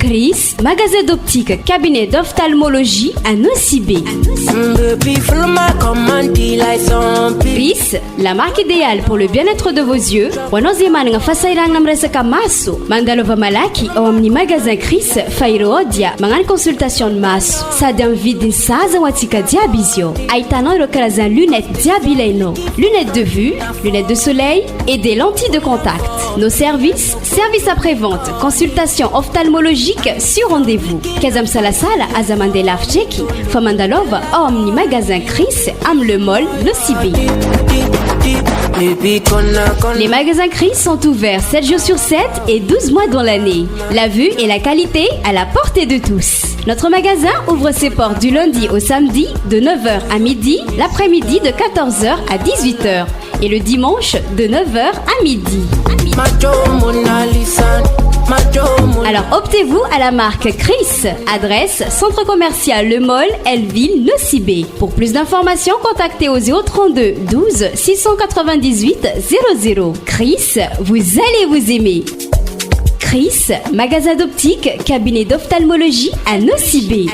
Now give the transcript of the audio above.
Chris, magasin d'optique, cabinet d'ophtalmologie à Nocibé. Chris, la marque idéale pour le bien-être de vos yeux. Wanozimana fasairang namresaka maso. Mandalova malaki au amni magasin Chris, Fairodia, mangan consultation de maso. Sady am vidiny saza watika diabizio. Aitano iro karazan lunettes diabileno. Lunettes de vue, lunettes de soleil et des lentilles de contact. Nos services après-vente, consultation ophtalmologique sur rendez-vous. Kazam Salasala, Azamande Lavcheki, Famandalova, Omni Magasin Chris, Am le Mall, Nocibé. Les magasins Chris sont ouverts 7 jours sur 7 et 12 mois dans l'année. La vue et la qualité à la portée de tous. Notre magasin ouvre ses portes du lundi au samedi de 9h à midi, l'après-midi de 14h à 18h et le dimanche de 9h à midi. Alors optez-vous à la marque Chris. Adresse Centre Commercial Le Mall, Elville, Nocibé. Pour plus d'informations, contactez au 032 12 698 00. Chris, vous allez vous aimer. Chris, magasin d'optique, cabinet d'ophtalmologie à Nocibé.